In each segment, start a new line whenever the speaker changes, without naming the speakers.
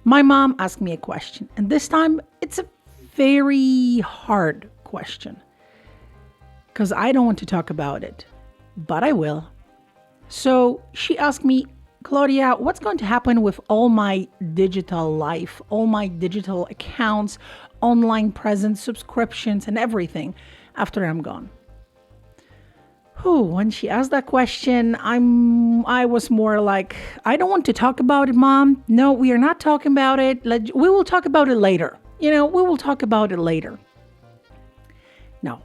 My mom asked me a question, and this time it's a very hard question because I don't want to talk about it, but I will. So she asked me, Claudia, what's going to happen with all my digital life, all my digital accounts, online presence, subscriptions, and everything after I'm gone? When she asked that question, I was more like, I don't want to talk about it, Mom. No, we are not talking about it. We will talk about it later. We will talk about it later. No,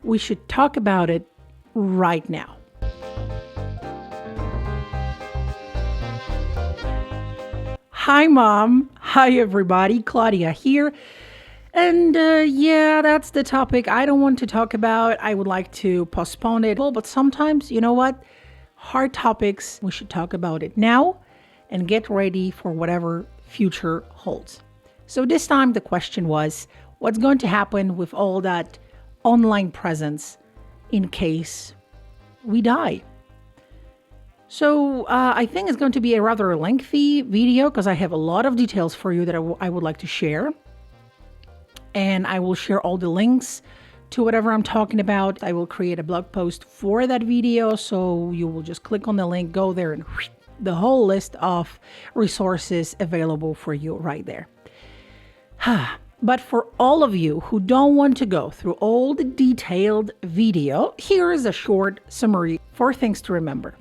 we should talk about it right now. Hi, Mom. Hi, everybody. Claudia here. And that's the topic I don't want to talk about. I would like to postpone it. But sometimes, you know what? Hard topics, we should talk about it now and get ready for whatever future holds. So this time the question was, what's going to happen with all that online presence in case we die? So I think it's going to be a rather lengthy video because I have a lot of details for you that I would like to share. And I will share all the links to whatever I'm talking about. I will create a blog post for that video. So you will just click on the link, go there, and the whole list of resources available for you right there. But for all of you who don't want to go through all the detailed video, here is a short summary. 4 things to remember.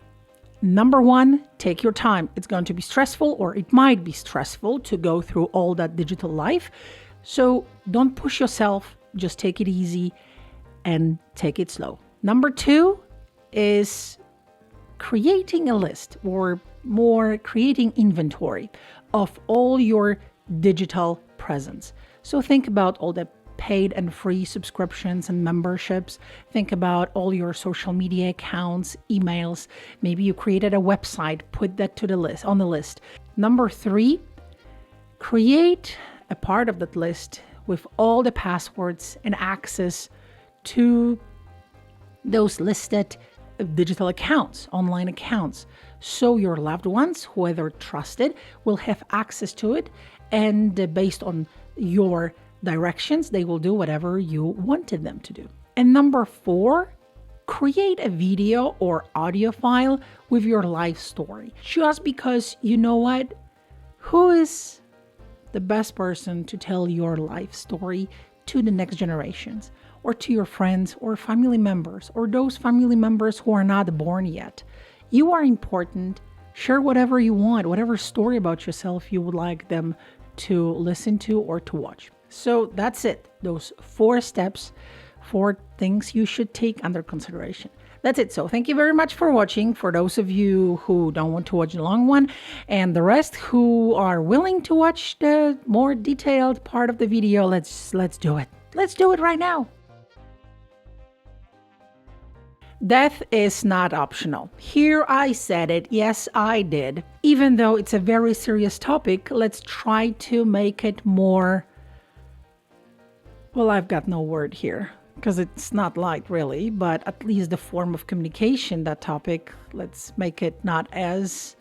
Number 1, take your time. It's going to be stressful, or it might be stressful to go through all that digital life. So don't push yourself, just take it easy and take it slow. Number 2 is creating a list, or more creating inventory of all your digital presence. So think about all the paid and free subscriptions and memberships. Think about all your social media accounts, emails. Maybe you created a website, put that on the list. Number 3, create a part of that list with all the passwords and access to those listed digital accounts, online accounts. So your loved ones, whoever trusted, will have access to it. And based on your directions, they will do whatever you wanted them to do. And number 4, create a video or audio file with your life story. Just because, you know what? Who is the best person to tell your life story to the next generations, or to your friends or family members, or those family members who are not born yet? You are important. Share whatever you want, whatever story about yourself you would like them to listen to or to watch. So that's it. Those 4 steps, 4 things you should take under consideration. That's it. So thank you very much for watching. For those of you who don't want to watch the long one, and the rest who are willing to watch the more detailed part of the video, let's do it. Let's do it right now. Death is not optional. Here I said it. Yes, I did. Even though it's a very serious topic, let's try to make it more... Well, I've got no word here, because it's not light really, but at least the form of communication, that topic, let's make it not as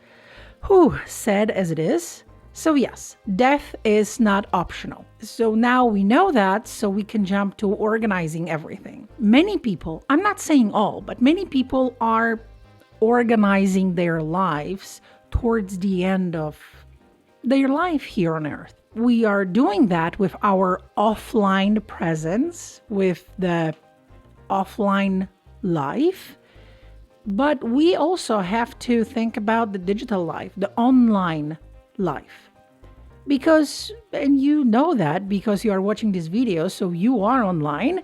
sad as it is. So yes, death is not optional. So now we know that, so we can jump to organizing everything. Many people, I'm not saying all, but many people are organizing their lives towards the end of their life here on Earth. We are doing that with our offline presence, with the offline life, but we also have to think about the digital life, the online life. Because, and you know that because you are watching this video, so you are online,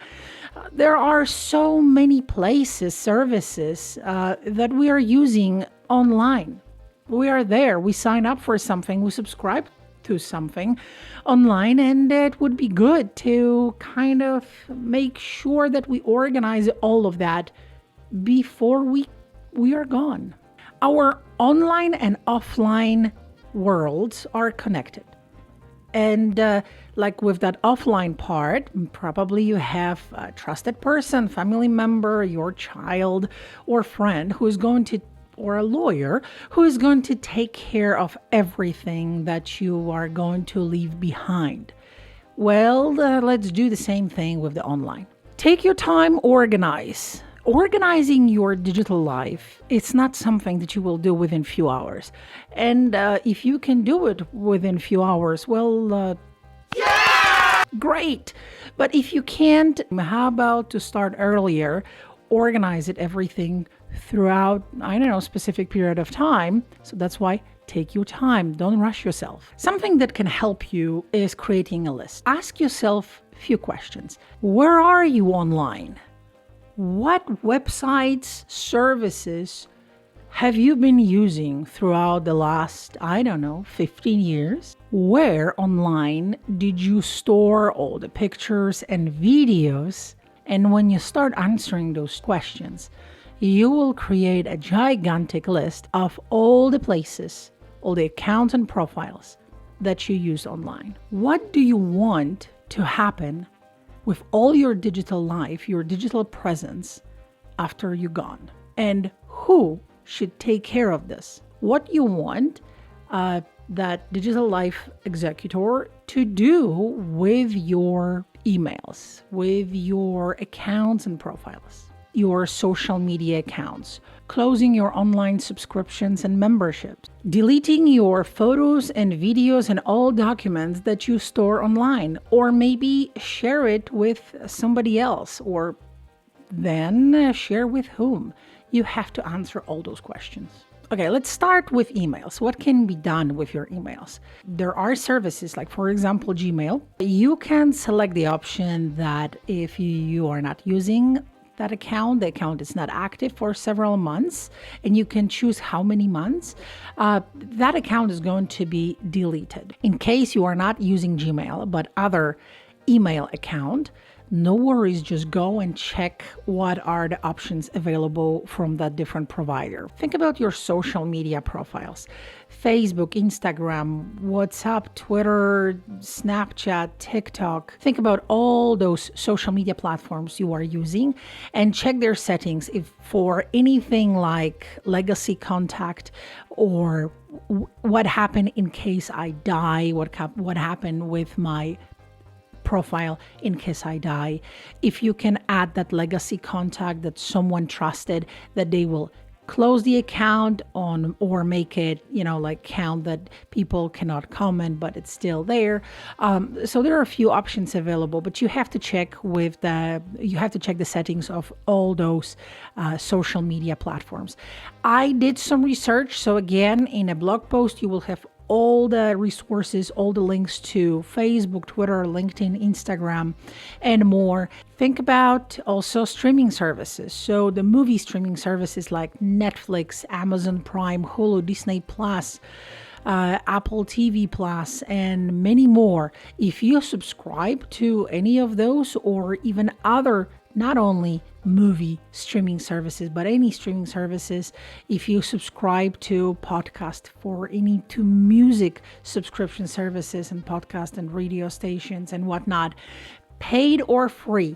there are so many places, services that we are using online. We are there, we sign up for something, we subscribe to something online, and it would be good to kind of make sure that we organize all of that before we are gone. Our online and offline worlds are connected. And like with that offline part, probably you have a trusted person, family member, your child or friend who is going to or a lawyer who is going to take care of everything that you are going to leave behind. Well, let's do the same thing with the online. Take your time, organize. Organizing your digital life, it's not something that you will do within few hours. And if you can do it within few hours, well, great. But if you can't, how about to start earlier, organize it everything throughout, specific period of time. So that's why take your time. Don't rush yourself. Something that can help you is creating a list. Ask yourself a few questions. Where are you online? What websites, services have you been using throughout the last, 15 years? Where online did you store all the pictures and videos? And when you start answering those questions, you will create a gigantic list of all the places, all the accounts and profiles that you use online. What do you want to happen with all your digital life, your digital presence after you're gone? And who should take care of this? What you want that digital life executor to do with your emails, with your accounts and profiles, your social media accounts, closing your online subscriptions and memberships, deleting your photos and videos and all documents that you store online, or maybe share it with somebody else, or then share with whom. You have to answer all those questions. Okay, let's start with emails. What can be done with your emails? There are services like, for example, Gmail. You can select the option that if you are not using that account, the account is not active for several months, and you can choose how many months, that account is going to be deleted. In case you are not using Gmail, but other email account, no worries, just go and check what are the options available from that different provider. Think about your social media profiles: Facebook, Instagram, WhatsApp, Twitter, Snapchat, TikTok. Think about all those social media platforms you are using and check their settings if for anything like legacy contact or what happened in case I die, what happened with my profile in case I die. If you can add that legacy contact that someone trusted, that they will close the account on or make it, count that people cannot comment, but it's still there. So there are a few options available, but you have to check the settings of all those social media platforms. I did some research. So again, in a blog post, you will have all the resources, all the links to Facebook, Twitter, LinkedIn, Instagram, and more. Think about also streaming services. So the movie streaming services like Netflix, Amazon Prime, Hulu, Disney Plus, Apple TV Plus, and many more. If you subscribe to any of those or even other, not only movie streaming services, but any streaming services, if you subscribe to podcast to music subscription services and podcast and radio stations and whatnot, paid or free,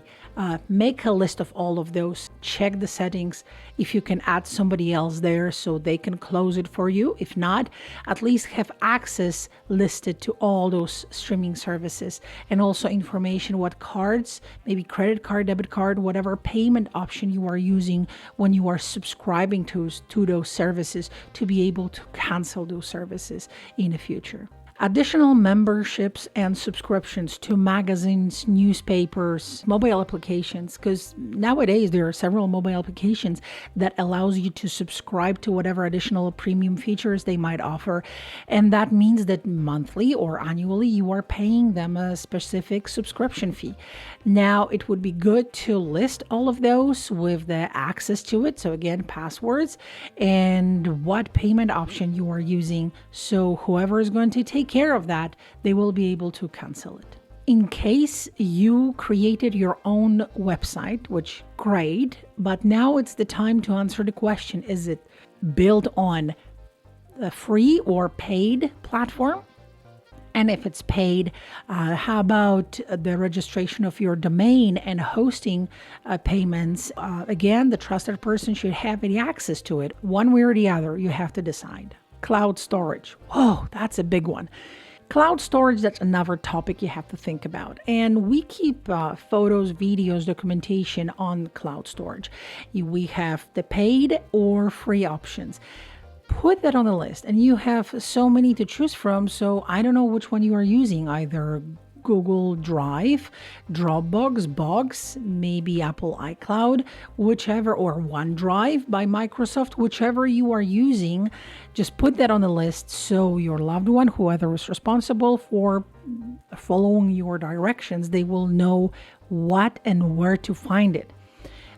make a list of all of those. Check the settings if you can add somebody else there so they can close it for you. If not, at least have access listed to all those streaming services, and also information what cards, maybe credit card, debit card, whatever payment option you are using when you are subscribing to those services, to be able to cancel those services in the future. Additional memberships and subscriptions to magazines, newspapers, mobile applications, because nowadays there are several mobile applications that allows you to subscribe to whatever additional premium features they might offer. And that means that monthly or annually you are paying them a specific subscription fee. Now, it would be good to list all of those with the access to it. So again, passwords and what payment option you are using. So whoever is going to take care of that, they will be able to cancel it. In case you created your own website, which great, but now it's the time to answer the question: is it built on a free or paid platform? And if it's paid, how about the registration of your domain and hosting payments? Again, the trusted person should have any access to it. One way or the other, you have to decide. Cloud storage. Whoa, that's a big one. Cloud storage, that's another topic you have to think about. And we keep photos, videos, documentation on cloud storage. We have the paid or free options. Put that on the list, and you have so many to choose from. So I don't know which one you are using, either Google Drive, Dropbox, Box, maybe Apple iCloud, whichever, or OneDrive by Microsoft, whichever you are using. Just put that on the list so your loved one, whoever is responsible for following your directions, they will know what and where to find it.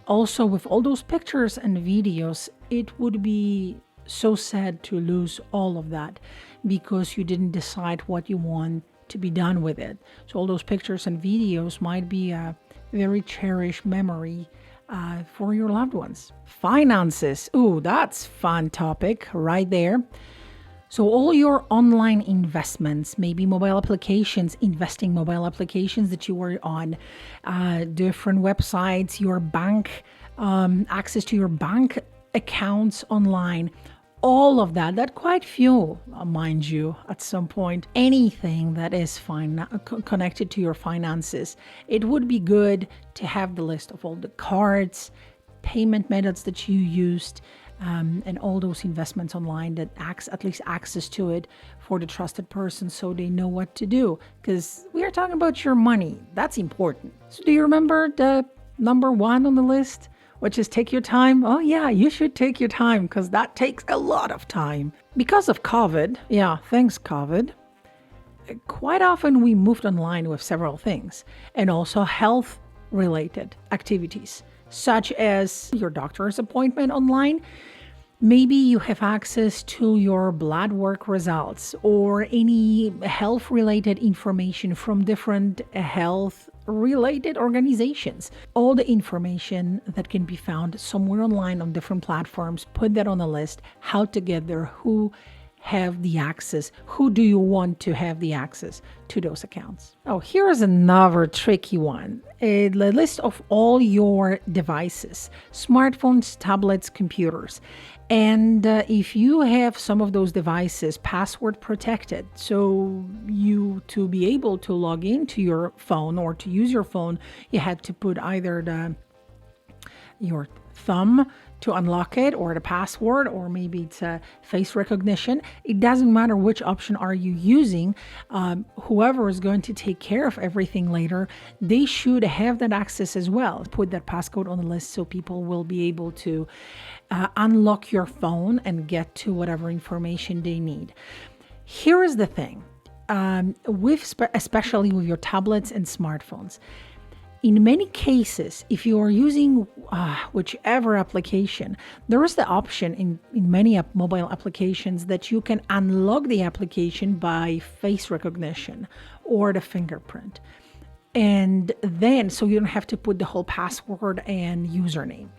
Also, with all those pictures and videos, it would be so sad to lose all of that because you didn't decide what you want to be done with it. So all those pictures and videos might be a very cherished memory for your loved ones. Finances. Ooh, that's fun topic right there. So all your online investments, maybe mobile applications, investing mobile applications that you were on, different websites, your bank, access to your bank accounts online, all of that quite few, mind you, at some point, anything that is connected to your finances. It would be good to have the list of all the cards, payment methods that you used, and all those investments online that at least access to it for the trusted person so they know what to do. Because we are talking about your money. That's important. So do you remember the number one on the list? Which is take your time. Oh yeah, you should take your time because that takes a lot of time. Because of COVID, thanks COVID, quite often we moved online with several things and also health related activities, such as your doctor's appointment online. Maybe you have access to your blood work results or any health related information from different health related organizations. All the information that can be found somewhere online on different platforms, put that on the list, how to get there, who have the access, who do you want to have the access to those accounts. Oh, here's another tricky one. The list of all your devices, smartphones, tablets, computers. And if you have some of those devices password protected, so to be able to log into your phone or to use your phone, you had to put either your thumb to unlock it or the password, or maybe it's face recognition. It doesn't matter which option are you using. Whoever is going to take care of everything later, they should have that access as well. Put that passcode on the list so people will be able to unlock your phone and get to whatever information they need. Here is the thing, especially with your tablets and smartphones. In many cases, if you are using whichever application, there is the option in many mobile applications that you can unlock the application by face recognition or the fingerprint. And then, so you don't have to put the whole password and username.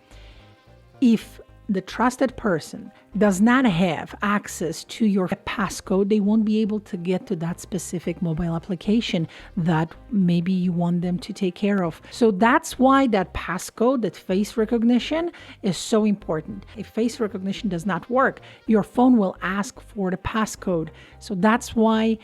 If the trusted person does not have access to your passcode, they won't be able to get to that specific mobile application that maybe you want them to take care of. So that's why that passcode, that face recognition, is so important. If face recognition does not work, your phone will ask for the passcode. So that's why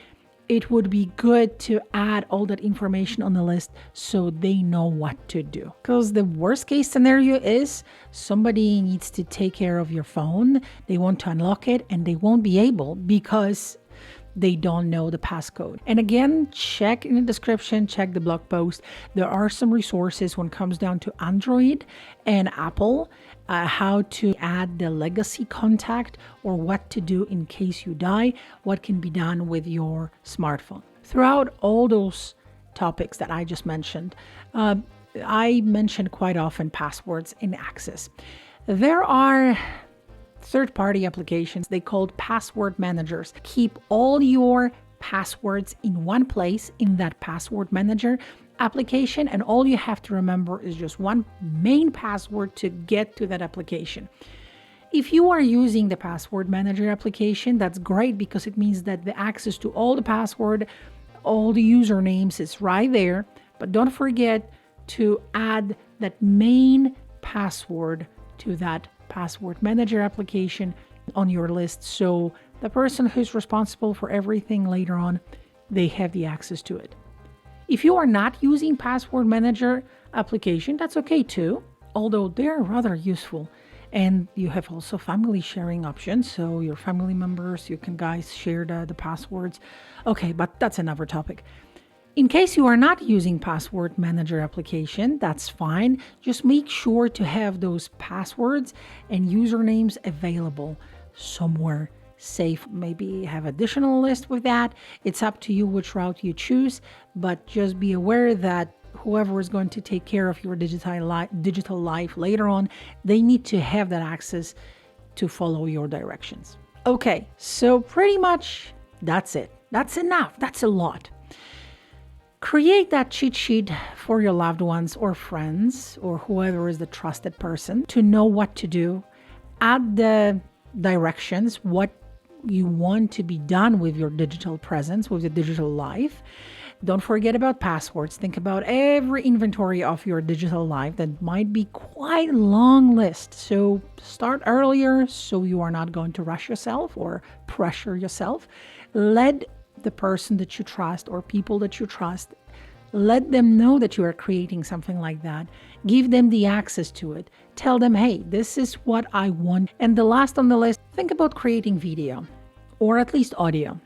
it would be good to add all that information on the list so they know what to do. Because the worst case scenario is somebody needs to take care of your phone, they want to unlock it, and they won't be able because they don't know the passcode. And again, check in the description, check the blog post. There are some resources when it comes down to Android and Apple, how to add the legacy contact or what to do in case you die, what can be done with your smartphone. Throughout all those topics that I just mentioned, I mentioned quite often passwords and access. There are third-party applications, they called password managers. Keep all your passwords in one place in that password manager application, and all you have to remember is just one main password to get to that application. If you are using the password manager application, that's great because it means that the access to all the password, all the usernames is right there. But don't forget to add that main password to that password manager application on your list, so the person who's responsible for everything later on, they have the access to it. If you are not using password manager application, that's okay too, although they're rather useful. And you have also family sharing options, so your family members, you can guys share the passwords. Okay, but that's another topic. In case you are not using password manager application, that's fine. Just make sure to have those passwords and usernames available somewhere safe. Maybe have additional list with that. It's up to you which route you choose, but just be aware that whoever is going to take care of your digital life later on, they need to have that access to follow your directions. Okay, so pretty much that's it. That's enough. That's a lot. Create that cheat sheet for your loved ones or friends or whoever is the trusted person to know what to do. Add the directions, what you want to be done with your digital presence, with the digital life. Don't forget about passwords. Think about every inventory of your digital life. That might be quite a long list. So start earlier so you are not going to rush yourself or pressure yourself. Let the person that you trust or people that you trust, let them know that you are creating something like that. Give them the access to it. Tell them, hey, this is what I want. And the last on the list, think about creating video or at least audio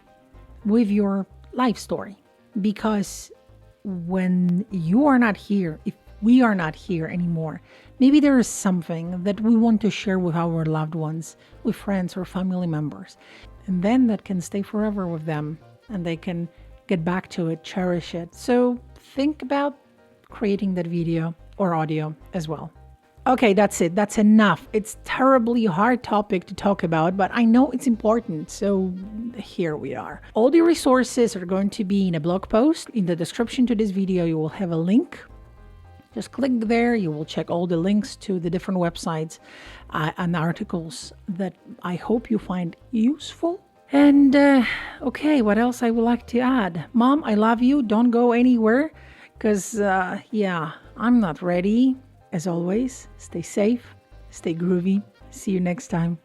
with your life story. Because when you are not here, if we are not here anymore, maybe there is something that we want to share with our loved ones, with friends or family members. And then that can stay forever with them and they can get back to it, cherish it. So think about creating that video or audio as well. Okay, that's it. That's enough. It's terribly hard topic to talk about, but I know it's important. So here we are. All the resources are going to be in a blog post. In the description to this video, you will have a link. Just click there. You will check all the links to the different websites and articles that I hope you find useful. And okay, what else I would like to add? Mom, I love you. Don't go anywhere because, yeah, I'm not ready. As always, stay safe, stay groovy. See you next time.